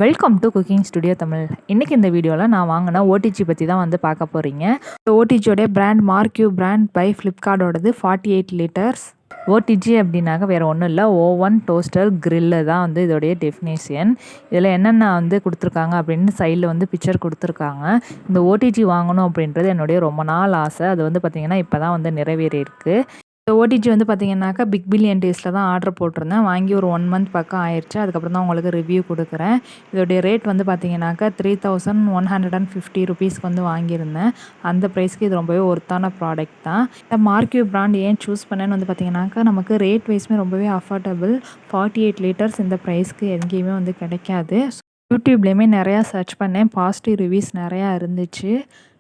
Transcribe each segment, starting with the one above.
Welcome to cooking studio Tamil. இன்றைக்கி இந்த வீடியோவில் நான் வாங்கின ஓடிஜி பற்றி தான் வந்து பார்க்க போகிறீங்க. ஓடிஜியோடைய பிராண்ட் மார்க்யூ பிராண்ட் பை ஃப்ளிப்கார்ட்டோடது 48 லிட்டர்ஸ். ஓடிஜி அப்படின்னாக்க வேறு ஒன்றும் இல்லை, ஓவன் டோஸ்டர் கிரில்லு தான் வந்து இதோடைய டெஃபினேஷன். இதில் என்னென்ன வந்து கொடுத்துருக்காங்க அப்படின்னு சைடில் வந்து பிக்சர் கொடுத்துருக்காங்க. இந்த ஓடிஜி வாங்கணும் அப்படின்றது என்னுடைய ரொம்ப நாள் ஆசை. அது வந்து பார்த்திங்கன்னா இப்போ தான் வந்து நிறைவேறியிருக்கு. இந்த ஓடிஜி வந்து பார்த்திங்கனாக்கா பிக் பில்லியன் டேஸில் தான் ஆர்டர் போட்டிருந்தேன். வாங்கி ஒரு 1 மந்த் பக்கம் ஆயிடுச்சு. அதுக்கப்புறம் தான் உங்களுக்கு ரிவ்யூ கொடுக்குறேன். இதோடைய ரேட் வந்து பார்த்திங்கனாக்கா 3150 ருபீஸ்க்கு வந்து வாங்கியிருந்தேன். அந்த ப்ரைஸ்க்கு இது ரொம்பவே ஒர்த்தான ப்ராடக்ட் தான். இந்த மார்க்யூ பிராண்ட் ஏன் சூஸ் பண்ணேன்னு வந்து பார்த்திங்கனாக்கா நமக்கு ரேட் வைஸ்மே ரொம்பவே அஃபோர்டபுள். 48 லிட்டர்ஸ் இந்த ப்ரைஸ்க்கு எங்கேயுமே வந்து கிடைக்காது. யூடியூப்லேயுமே நிறையா சர்ச் பண்ணேன், பாசிட்டிவ் ரிவ்யூஸ் நிறையா இருந்துச்சு.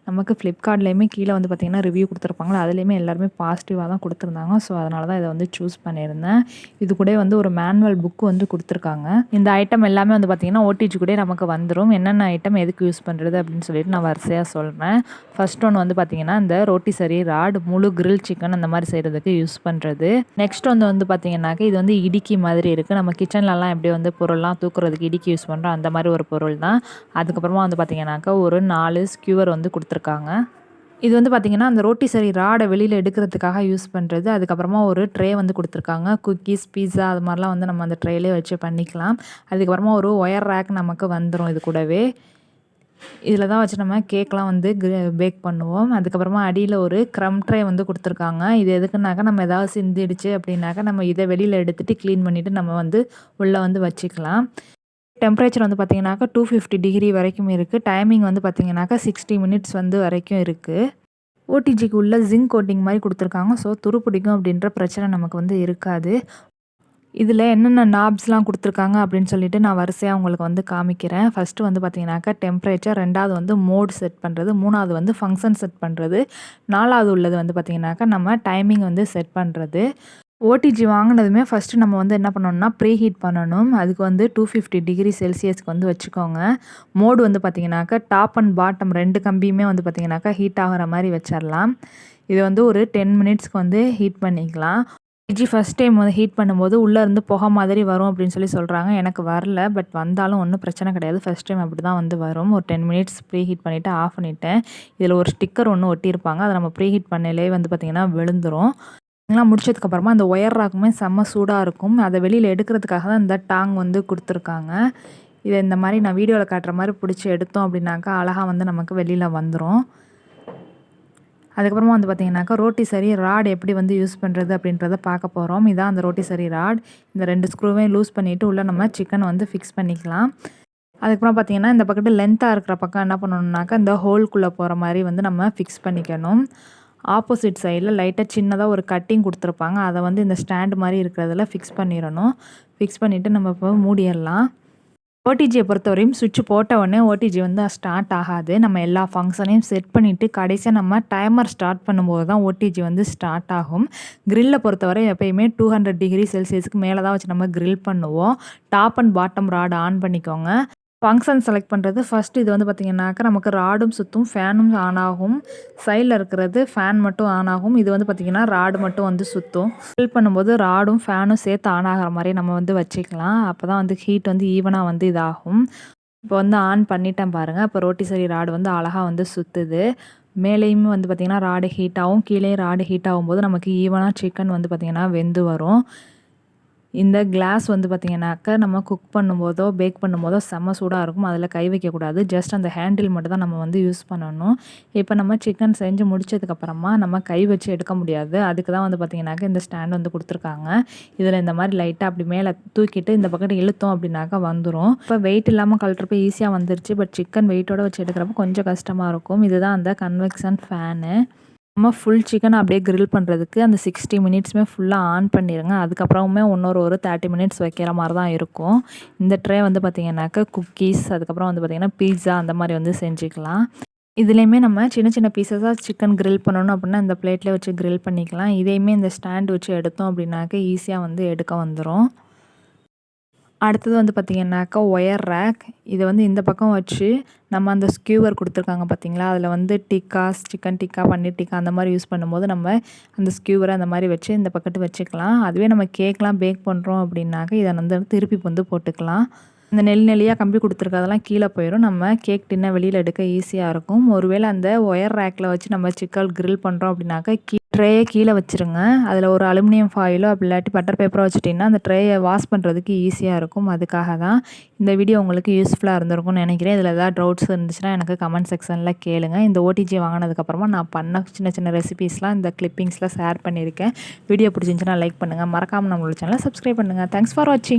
நமக்கு ஃப்ளிப்கார்ட்லேயுமே கீழே வந்து பார்த்திங்கன்னா ரிவ்யூ கொடுத்துருப்பாங்களா, அதுலேயுமே எல்லாருமே பாசிட்டிவாக தான் கொடுத்துருந்தாங்க. ஸோ அதனால தான் இதை வந்து சூஸ் பண்ணியிருந்தேன். இது கூட வந்து ஒரு மேனுவல் புக்கு வந்து கொடுத்துருக்காங்க. இந்த ஐட்டம் எல்லாமே வந்து பார்த்திங்கன்னா ஓடிஜி கூட நமக்கு வந்துடும். என்னென்ன ஐட்டம் எதுக்கு யூஸ் பண்ணுறது அப்படின்னு சொல்லிட்டு நான் வரிசையாக சொல்கிறேன். ஃபர்ஸ்ட் ஒன்று வந்து பார்த்திங்கன்னா இந்த ரோட்டிசரி ராட், முழு கிரில் சிக்கன் அந்த மாதிரி செய்கிறதுக்கு யூஸ் பண்ணுறது. நெக்ஸ்ட் வந்து பார்த்திங்கன்னாக்கா இது வந்து இடுக்கி மாதிரி இருக்குது. நம்ம கிச்சன்லலாம் எப்படி வந்து பொருள்லாம் தூக்குறதுக்கு இடுக்கி யூஸ் பண்ணுறோம் அந்த மாதிரி ஒரு பொருள் தான். அதுக்கப்புறமா வந்து பார்த்திங்கனாக்கா ஒரு 4 ஸ்கியூவர் வந்து கொடுத்துருக்காங்க. இது வந்து பார்த்திங்கன்னா அந்த ரோட்டிசரி ராடை வெளியில் எடுக்கிறதுக்காக யூஸ் பண்ணுறது. அதுக்கப்புறமா ஒரு ட்ரே வந்து கொடுத்துருக்காங்க. குக்கீஸ், பீஸா அது மாதிரிலாம் வந்து நம்ம அந்த ட்ரேலே வச்சு பண்ணிக்கலாம். அதுக்கப்புறமா ஒரு ஒயர் ரேக் நமக்கு வந்துடும் இது கூடவே. இதில் தான் வச்சு நம்ம கேக்லாம் வந்து பேக் பண்ணுவோம். அதுக்கப்புறமா அடியில் ஒரு க்ரம் ட்ரே வந்து கொடுத்துருக்காங்க. இது எதுக்குனாக்கா நம்ம ஏதாவது சிந்திடுச்சு அப்படின்னாக்கா நம்ம இதை வெளியில் எடுத்துகிட்டு க்ளீன் பண்ணிவிட்டு நம்ம வந்து உள்ளே வந்து வச்சுக்கலாம். டெம்பரேச்சர் வந்து பார்த்திங்கனாக்கா 250 டிகிரி வரைக்கும் இருக்குது. டைமிங் வந்து பார்த்திங்கனாக்கா 60 மினிட்ஸ் வந்து வரைக்கும் இருக்குது. ஓடிஜிக்கு உள்ள ஜிங்க் கோட்டிங் மாதிரி கொடுத்துருக்காங்க. ஸோ துரு பிடிக்கும் அப்படின்ற பிரச்சனை நமக்கு வந்து இருக்காது. இதில் என்னென்ன நாப்ஸ்லாம் கொடுத்துருக்காங்க அப்படின்னு சொல்லிட்டு நான் வரிசையாக உங்களுக்கு வந்து காமிக்கிறேன். ஃபஸ்ட்டு வந்து பார்த்திங்கனாக்கா டெம்பரேச்சர், 2வது வந்து மோட் செட் பண்ணுறது, 3வது வந்து ஃபங்க்ஷன் செட் பண்ணுறது, 4வது உள்ளது வந்து பார்த்திங்கனாக்கா நம்ம டைமிங் வந்து செட் பண்ணுறது. ஓடிஜி வாங்கினதுமே ஃபஸ்ட்டு நம்ம வந்து என்ன பண்ணணும்னா ப்ரீ ஹீட் பண்ணணும். அதுக்கு வந்து 250 டிகிரி செல்சியஸ்க்கு வந்து வச்சுக்கோங்க. மோடு வந்து பார்த்திங்கனாக்கா டாப் அண்ட் பாட்டம் 2 கம்பியுமே வந்து பார்த்திங்கனாக்கா ஹீட் ஆகிற மாதிரி வச்சிடலாம். இது வந்து ஒரு 10 மினிட்ஸ்க்கு வந்து ஹீட் பண்ணிக்கலாம். ஓடிஜி ஃபஸ்ட் டைம் வந்து ஹீட் பண்ணும்போது உள்ளேருந்து புகை மாதிரி வரும் அப்படின்னு சொல்லி சொல்கிறாங்க. எனக்கு வரல, பட் வந்தாலும் ஒன்றும் பிரச்சனை கிடையாது. ஃபஸ்ட் டைம் அப்படி தான் வந்து வரும். ஒரு 10 மினிட்ஸ் ப்ரீ ஹீட் பண்ணிவிட்டு ஆஃப் பண்ணிவிட்டேன். இதில் ஒரு ஸ்டிக்கர் ஒன்று ஒட்டியிருப்பாங்க. அதை நம்ம ப்ரீ ஹீட் பண்ணலே வந்து பார்த்திங்கன்னா விழுந்துடும். இதெல்லாம் முடிச்சதுக்கப்புறமா அந்த ஒயர் ராக்குமே செம்ம சூடாக இருக்கும். அதை வெளியில் எடுக்கிறதுக்காக தான் இந்த டாங் வந்து கொடுத்துருக்காங்க. இதை இந்த மாதிரி நான் வீடியோவில் காட்டுற மாதிரி பிடிச்சி எடுத்தோம் அப்படின்னாக்கா அழகாக வந்து நமக்கு வெளியில் வந்துடும். அதுக்கப்புறமா வந்து பார்த்திங்கனாக்கா ரோட்டிசரி ராட் எப்படி வந்து யூஸ் பண்ணுறது அப்படின்றத பார்க்க போகிறோம். இதான் அந்த ரோட்டிசரி ராட். இந்த 2 ஸ்க்ரூவையும் லூஸ் பண்ணிவிட்டு உள்ளே நம்ம சிக்கனை வந்து ஃபிக்ஸ் பண்ணிக்கலாம். அதுக்கப்புறம் பார்த்திங்கன்னா இந்த பக்கத்து லென்த்தாக இருக்கிற பக்கம் என்ன பண்ணணுன்னாக்கா இந்த ஹோல்குள்ளே போகிற மாதிரி வந்து நம்ம ஃபிக்ஸ் பண்ணிக்கணும். ஆப்போசிட் சைடில் லைட்டாக சின்னதாக ஒரு கட்டிங் கொடுத்துருப்பாங்க. அதை வந்து இந்த ஸ்டாண்டு மாதிரி இருக்கிறதுல ஃபிக்ஸ் பண்ணிடணும். ஃபிக்ஸ் பண்ணிவிட்டு நம்ம இப்போ மூடிடலாம். ஓடிஜியை பொறுத்தவரையும் சுவிட்ச் போட்ட உடனே ஓடிஜி வந்து ஸ்டார்ட் ஆகாது. நம்ம எல்லா ஃபங்க்ஷனையும் செட் பண்ணிவிட்டு கடைசியாக நம்ம டைமர் ஸ்டார்ட் பண்ணும்போது தான் ஓடிஜி வந்து ஸ்டார்ட் ஆகும். கிரில்லை பொறுத்தவரை எப்பயுமே 200 டிகிரி செல்சியஸ்க்கு மேலே தான் வச்சு நம்ம கிரில் பண்ணுவோம். Top and bottom rod on பண்ணிக்கோங்க. ஃபங்க்ஷன் செலக்ட் பண்ணுறது ஃபஸ்ட்டு இது வந்து பார்த்திங்கனாக்கா நமக்கு ராடும் சுற்றும், ஃபேனும் ஆன் ஆகும். சைடில் இருக்கிறது ஃபேன் மட்டும் ஆன் ஆகும். இது வந்து பார்த்திங்கன்னா ராடு மட்டும் வந்து சுற்றும். ஃபில் பண்ணும்போது ராடும் ஃபேனும் சேர்த்து ஆன் ஆகிற மாதிரி நம்ம வந்து வச்சுக்கலாம். அப்போ தான் வந்து ஹீட் வந்து ஈவனாக வந்து இதாகும். இப்போ வந்து ஆன் பண்ணிட்டேன் பாருங்கள். இப்போ ரோட்டிசரி ராடு வந்து அழகாக வந்து சுற்றுது. மேலேயுமே வந்து பார்த்திங்கன்னா ராடு ஹீட் ஆகும், கீழே ராடு ஹீட் ஆகும்போது நமக்கு ஈவனாக சிக்கன் வந்து பார்த்திங்கன்னா வெந்து வரும். இந்த கிளாஸ் வந்து பார்த்திங்கனாக்கா நம்ம குக் பண்ணும்போதோ பேக் பண்ணும்போதோ செம்ம சூடாக இருக்கும். அதில் கை வைக்கக்கூடாது. ஜஸ்ட் அந்த ஹேண்டில் மட்டும் தான் நம்ம வந்து யூஸ் பண்ணணும். இப்போ நம்ம சிக்கன் செஞ்சு முடிச்சதுக்கப்புறமா நம்ம கை வச்சு எடுக்க முடியாது. அதுக்கு தான் வந்து பார்த்திங்கனாக்கா இந்த ஸ்டாண்ட் வந்து கொடுத்துருக்காங்க. இதில் இந்த மாதிரி லைட்டாக அப்படி மேலே தூக்கிட்டு இந்த பக்கத்து இழுத்தோம் அப்படின்னாக்கா வந்துடும். இப்போ வெயிட் இல்லாமல் கழட்டுறப்ப ஈஸியாக வந்துருச்சு. பட் சிக்கன் வெயிட்டோடு வச்சு எடுக்கிறப்ப கொஞ்சம் கஷ்டமாக இருக்கும். இதுதான் அந்த கன்வெக்ஷன் ஃபேனு. நம்ம ஃபுல் சிக்கனை அப்படியே கிரில் பண்ணுறதுக்கு அந்த 60 மினிட்ஸுமே ஃபுல்லாக ஆன் பண்ணிடுங்க. அதுக்கப்புறமே ஒரு 30 மினிட்ஸ் வைக்கிற மாதிரி தான் இருக்கும். இந்த ட்ரே வந்து பார்த்திங்கனாக்கா குக்கீஸ், அதுக்கப்புறம் வந்து பார்த்திங்கன்னா பீட்ஸா அந்த மாதிரி வந்து செஞ்சுக்கலாம். இதுலேயுமே நம்ம சின்ன சின்ன பீசஸாக சிக்கன் கிரில் பண்ணணும் அப்படின்னா இந்த பிளேட்லேயே வச்சு கிரில் பண்ணிக்கலாம். இதையுமே இந்த ஸ்டாண்ட் வச்சு எடுத்தோம் அப்படின்னாக்கா ஈஸியாக வந்து எடுக்க வந்துடும். அடுத்தது வந்து பார்த்திங்கனாக்கா ஒயர் ரேக். இதை வந்து இந்த பக்கம் வச்சு நம்ம அந்த ஸ்கியூவர் கொடுத்துருக்காங்க பார்த்திங்களா, அதில் வந்து டிக்காஸ், சிக்கன் டிக்கா, பன்னீர் டிக்கா அந்த மாதிரி யூஸ் பண்ணும்போது நம்ம அந்த ஸ்கியூவரை அந்த மாதிரி வச்சு இந்த பக்கத்து வச்சுக்கலாம். அதுவே நம்ம கேக்லாம் பேக் பண்ணுறோம் அப்படின்னாக்கா இதை வந்து திருப்பி வந்து போட்டுக்கலாம். இந்த நெல்லியாக கம்பி கொடுத்துருக்கதெல்லாம் கீழே போயிடும். நம்ம கேக் டின்னை வெளியில் எடுக்க ஈஸியாக இருக்கும். ஒருவேளை அந்த ஒயர் ரேக்கில் வச்சு நம்ம சிக்கன் கிரில் பண்ணுறோம் அப்படின்னாக்கா ட்ரேயை கீழே வச்சுருங்க. அதில் ஒரு அலுமினியம் ஃபாயிலோ அப்படி இல்லாட்டி பட்டர் பேப்பரோ வச்சுட்டிங்கன்னா அந்த ட்ரேயை வாஷ் பண்ணுறதுக்கு ஈஸியாக இருக்கும். அதுக்காக தான் இந்த வீடியோ உங்களுக்கு யூஸ்ஃபுல்லாக இருந்திருக்கும்னு நினைக்கிறேன். இதில் ஏதாவது டவுட்ஸ் இருந்துச்சுன்னா எனக்கு கமெண்ட் செக்ஷனில் கேளுங்க. இந்த ஓடிஜி வாங்கினதுக்கப்புறமா நான் பண்ண சின்ன சின்ன ரெசிபீஸ்லாம் இந்த கிளிப்பிங்ஸில் ஷேர் பண்ணியிருக்கேன். வீடியோ பிடிச்சிருந்துச்சுன்னா லைக் பண்ணுங்கள். மறக்காமல் நம்மளோட சேனலை சப்ஸ்கிரைப் பண்ணுங்கள். தேங்க்ஸ் ஃபார் வாட்சிங்.